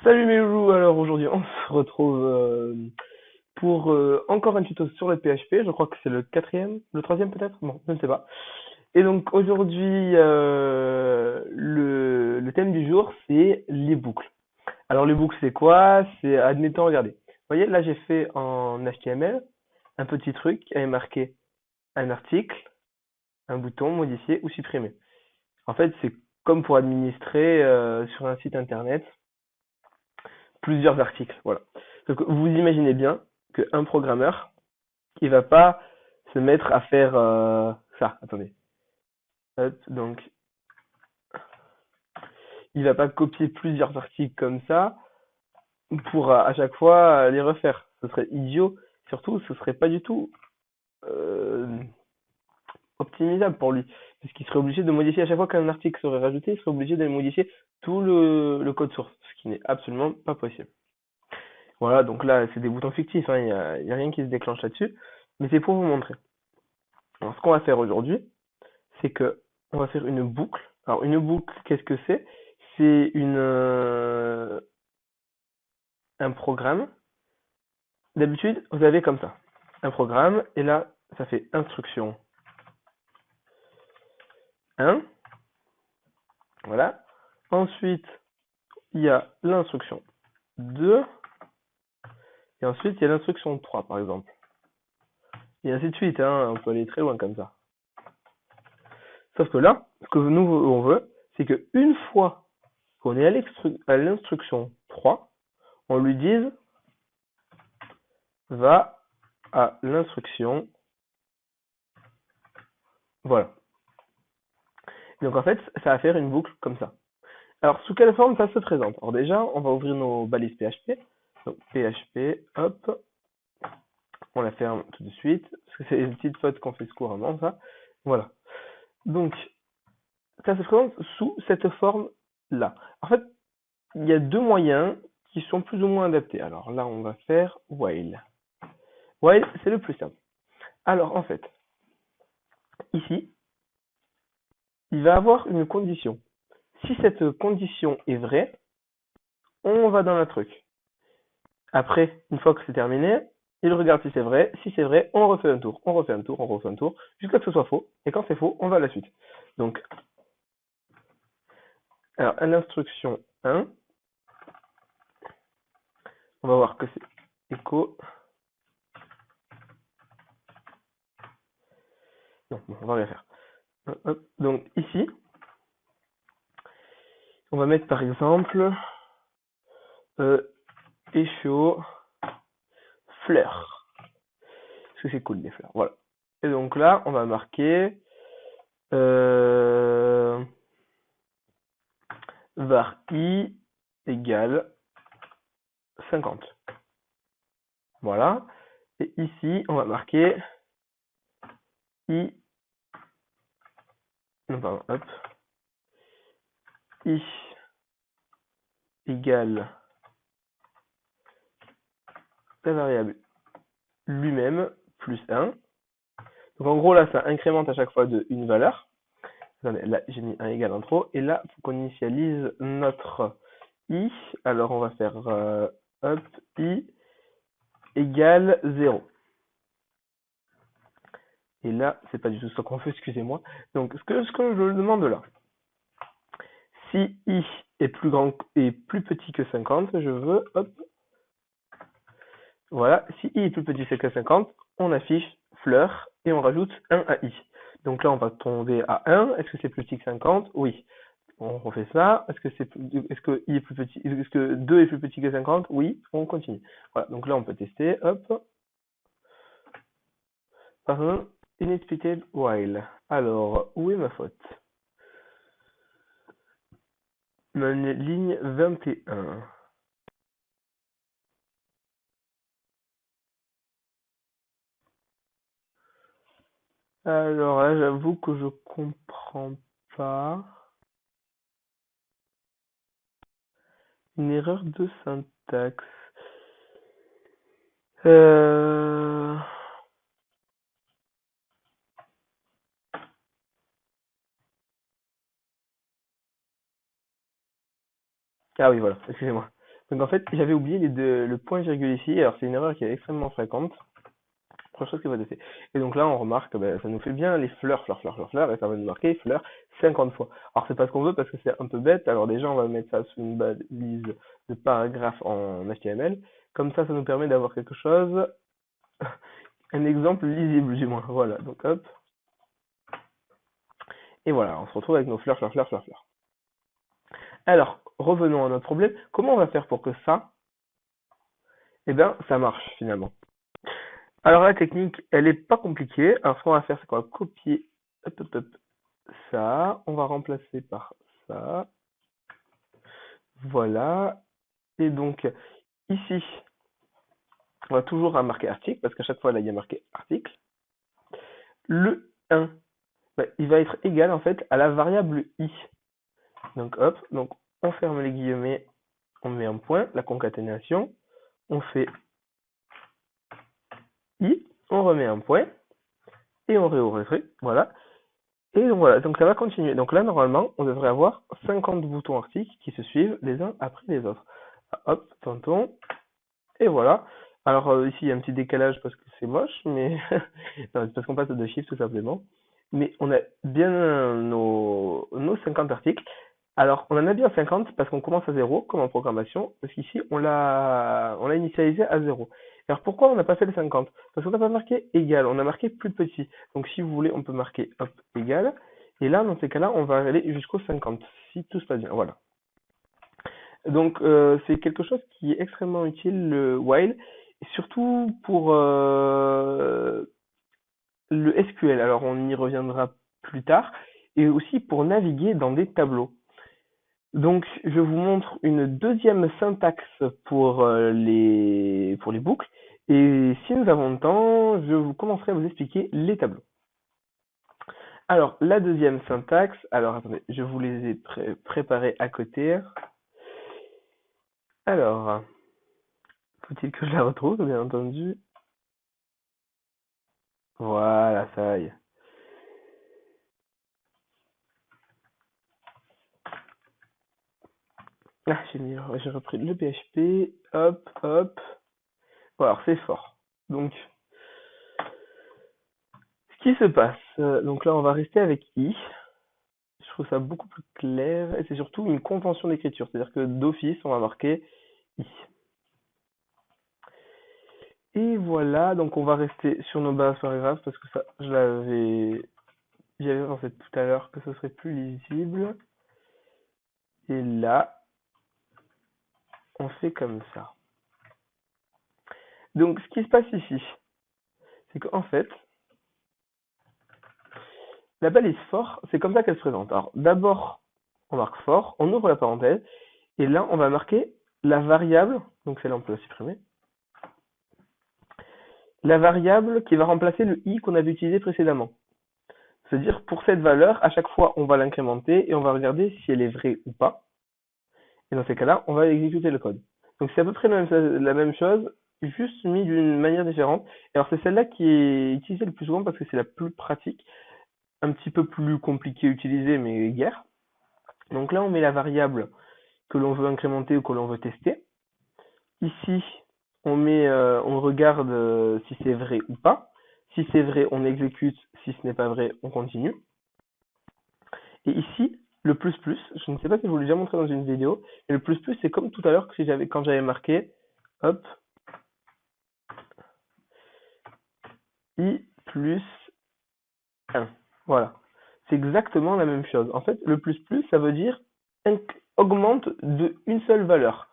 Salut mes loulous, alors aujourd'hui on se retrouve pour encore un tuto sur le PHP, je crois que c'est le quatrième, le troisième peut-être, bon je ne sais pas. Et donc aujourd'hui le thème du jour c'est les boucles. Alors les boucles c'est quoi? C'est admettons regardez, vous voyez là j'ai fait en HTML un petit truc qui avait marqué un article, un bouton, modifier ou supprimer. En fait c'est comme pour administrer sur un site internet plusieurs articles. Voilà. Donc vous imaginez bien qu'un programmeur, il va pas se mettre à faire ça. Attendez. Hop, donc il va pas copier plusieurs articles comme ça pour à chaque fois les refaire. Ce serait idiot. Surtout, ce serait pas du tout euh, optimisable pour lui. Parce qu'il serait obligé de modifier à chaque fois qu'un article serait rajouté, il serait obligé de modifier tout le code source, ce qui n'est absolument pas possible. Voilà, donc là, c'est des boutons fictifs, hein, y a rien qui se déclenche là-dessus, mais c'est pour vous montrer. Alors, ce qu'on va faire aujourd'hui, c'est que on va faire une boucle. Alors, une boucle, qu'est-ce que c'est? C'est un programme. D'habitude, vous avez comme ça, un programme, et là, ça fait instruction 1, voilà. Ensuite, il y a l'instruction 2, et ensuite, il y a l'instruction 3, par exemple. Et ainsi de suite, hein, on peut aller très loin comme ça. Sauf que là, ce que nous, on veut, c'est qu'une fois qu'on est à l'instruction 3, on lui dise va à l'instruction. Voilà. Donc en fait, ça va faire une boucle comme ça. Alors sous quelle forme ça se présente? Alors déjà, on va ouvrir nos balises PHP. Donc PHP, hop, on la ferme tout de suite, parce que c'est une petite faute qu'on fait couramment, ça. Voilà. Donc, ça se présente sous cette forme-là. En fait, il y a deux moyens qui sont plus ou moins adaptés. Alors là, on va faire while. While, c'est le plus simple. Alors en fait, ici, il va avoir une condition. Si cette condition est vraie, on va dans le truc. Après, une fois que c'est terminé, il regarde si c'est vrai. Si c'est vrai, on refait un tour, on refait un tour, on refait un tour, jusqu'à ce que ce soit faux. Et quand c'est faux, on va à la suite. Donc, alors, à l'instruction 1, on va voir que c'est écho. Non, bon, on va rien faire. Hop. Donc, ici, on va mettre par exemple euh, écho fleurs. Parce que c'est cool les fleurs. Voilà. Et donc là, on va marquer euh, var i égale 50. Voilà. Et ici, on va marquer i, non, pardon, hop, i égale la variable lui-même plus 1. Donc en gros, là, ça incrémente à chaque fois de une valeur. Attendez, là, j'ai mis un égal en trop. Et là, il faut qu'on initialise notre i. Alors, on va faire hop, i égale 0. Et là, c'est pas du tout ce qu'on veut, excusez-moi. Donc, ce que je demande là, si i est plus grand et plus petit que 50, je veux, hop, voilà, si i est plus petit que 50, on affiche fleur et on rajoute 1 à i. Donc là, on va tomber à 1. Est-ce que c'est plus petit que 50? Oui. On refait ça. Est-ce que i est plus petit, est-ce que 2 est plus petit que 50? Oui. On continue. Voilà. Donc là, on peut tester. Hop. Pardon. Inexplicable while. Alors, où est ma faute? Ma ligne 21. Alors là, j'avoue que je comprends pas. Une erreur de syntaxe. Euh... Ah oui, voilà, excusez-moi. Donc en fait, j'avais oublié le point virgule ici. Alors c'est une erreur qui est extrêmement fréquente. Première chose que vous fait. Et donc là, on remarque que ça nous fait bien les fleurs, fleurs, fleurs, fleurs, fleurs, et ça va nous marquer fleurs 50 fois. Alors c'est pas ce qu'on veut parce que c'est un peu bête. Alors déjà, on va mettre ça sous une balise de paragraphe en HTML. Comme ça nous permet d'avoir quelque chose, un exemple lisible du moins. Voilà, donc hop. Et voilà, on se retrouve avec nos fleurs, fleurs, fleurs, fleurs, fleurs. Alors, revenons à notre problème. Comment on va faire pour que ça, eh bien, ça marche finalement? Alors la technique, elle est pas compliquée. Alors ce qu'on va faire, c'est qu'on va copier hop, hop, hop, ça. On va remplacer par ça. Voilà. Et donc, ici, on va toujours marquer article, parce qu'à chaque fois, là, il y a marqué article. Le 1, il va être égal, en fait, à la variable i. Donc, hop, donc on ferme les guillemets, on met un point, la concaténation, on fait i, on remet un point, et on réouvre, voilà. Et donc voilà, donc ça va continuer. Donc là, normalement, on devrait avoir 50 boutons articles qui se suivent les uns après les autres. Hop, tonton, et voilà. Alors ici, il y a un petit décalage parce que c'est moche, mais non, c'est parce qu'on passe de chiffres tout simplement. Mais on a bien nos 50 articles. Alors, on en a bien 50 parce qu'on commence à 0 comme en programmation, parce qu'ici, on l'a initialisé à 0. Alors, pourquoi on n'a pas fait le 50? Parce qu'on n'a pas marqué égal, on a marqué plus petit. Donc, si vous voulez, on peut marquer hop, égal. Et là, dans ces cas-là, on va aller jusqu'au 50, si tout se passe bien. Voilà. Donc, c'est quelque chose qui est extrêmement utile, le while, et surtout pour le SQL. Alors, on y reviendra plus tard, et aussi pour naviguer dans des tableaux. Donc, je vous montre une deuxième syntaxe pour les boucles. Et si nous avons le temps, je vous commencerai à vous expliquer les tableaux. Alors, la deuxième syntaxe, alors attendez, je vous les ai préparés à côté. Alors, faut-il que je la retrouve, bien entendu. Voilà, ça y est. Ah, j'ai repris le PHP, hop, hop. Bon, alors c'est fort. Donc, ce qui se passe, donc là on va rester avec i. Je trouve ça beaucoup plus clair et c'est surtout une convention d'écriture, c'est-à-dire que d'office on va marquer i. Et voilà, donc on va rester sur nos bases paragraphes parce que ça, j'avais pensé tout à l'heure que ce serait plus lisible. Et là, on fait comme ça. Donc, ce qui se passe ici, c'est qu'en fait, la balise for, c'est comme ça qu'elle se présente. Alors, d'abord, on marque for, on ouvre la parenthèse, et là, on va marquer la variable, donc celle-là, on peut la supprimer, la variable qui va remplacer le i qu'on avait utilisé précédemment. C'est-à-dire, pour cette valeur, à chaque fois, on va l'incrémenter et on va regarder si elle est vraie ou pas. Et dans ces cas-là, on va exécuter le code. Donc, c'est à peu près la même chose, juste mis d'une manière différente. Et alors, c'est celle-là qui est utilisée le plus souvent parce que c'est la plus pratique, un petit peu plus compliqué à utiliser, mais guère. Donc là, on met la variable que l'on veut incrémenter ou que l'on veut tester. Ici, on regarde si c'est vrai ou pas. Si c'est vrai, on exécute. Si ce n'est pas vrai, on continue. Et ici, le plus plus, je ne sais pas si je vous l'ai déjà montré dans une vidéo, mais le plus plus, c'est comme tout à l'heure quand j'avais marqué, hop, i plus 1. Voilà. C'est exactement la même chose. En fait, le plus plus, ça veut dire augmente de une seule valeur.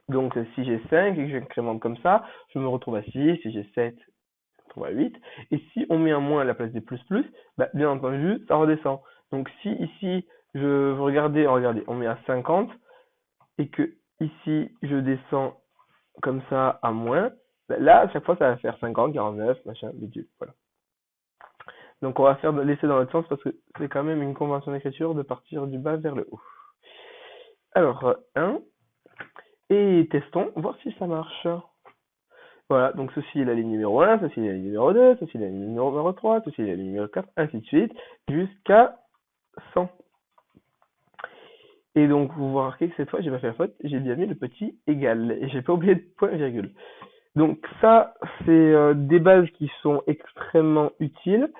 Donc, si j'ai 5 et que j'incrémente comme ça, je me retrouve à 6. Si j'ai 7, je me retrouve à 8. Et si on met un moins à la place des plus plus, bien entendu, ça redescend. Donc, si ici, regardez, on met à 50 et que ici, je descends comme ça à moins, là, à chaque fois, ça va faire 50, 49, machin, bidule. Voilà. Donc, on va laisser dans l'autre sens parce que c'est quand même une convention d'écriture de partir du bas vers le haut. Alors, 1. Et testons, voir si ça marche. Voilà, donc ceci est la ligne numéro 1, ceci est la ligne numéro 2, ceci est la ligne numéro 3, ceci est la ligne numéro 4, ainsi de suite, jusqu'à 100. Et donc, vous remarquez que cette fois, j'ai pas fait la faute, j'ai bien mis le petit égal, et j'ai pas oublié de point virgule. Donc ça, c'est des bases qui sont extrêmement utiles.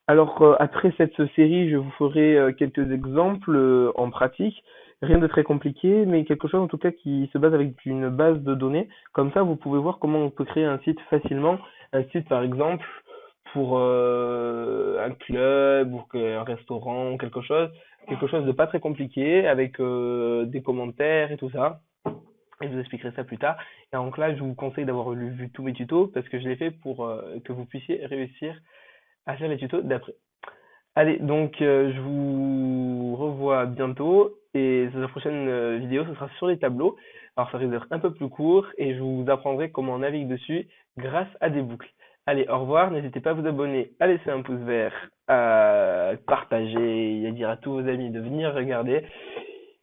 Alors, après cette série, je vous ferai quelques exemples en pratique. Rien de très compliqué, mais quelque chose en tout cas qui se base avec une base de données. Comme ça, vous pouvez voir comment on peut créer un site facilement. Un site, par exemple, pour un club ou un restaurant, quelque chose de pas très compliqué, avec des commentaires et tout ça. Et je vous expliquerai ça plus tard. Et donc là, je vous conseille d'avoir vu tous mes tutos parce que je l'ai fait pour que vous puissiez réussir à faire les tutos d'après. Allez, donc je vous revois bientôt et la prochaine vidéo, ce sera sur les tableaux. Alors ça risque d'être un peu plus court et je vous apprendrai comment on navigue dessus grâce à des boucles. Allez, au revoir, n'hésitez pas à vous abonner, à laisser un pouce vert, à partager et à dire à tous vos amis de venir regarder.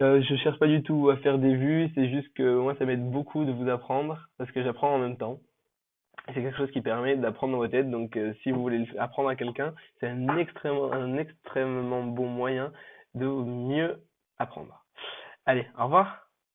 Je cherche pas du tout à faire des vues, c'est juste que moi ça m'aide beaucoup de vous apprendre parce que j'apprends en même temps. C'est quelque chose qui permet d'apprendre dans votre tête. Donc, si vous voulez apprendre à quelqu'un, c'est un extrêmement bon moyen de mieux apprendre. Allez, au revoir.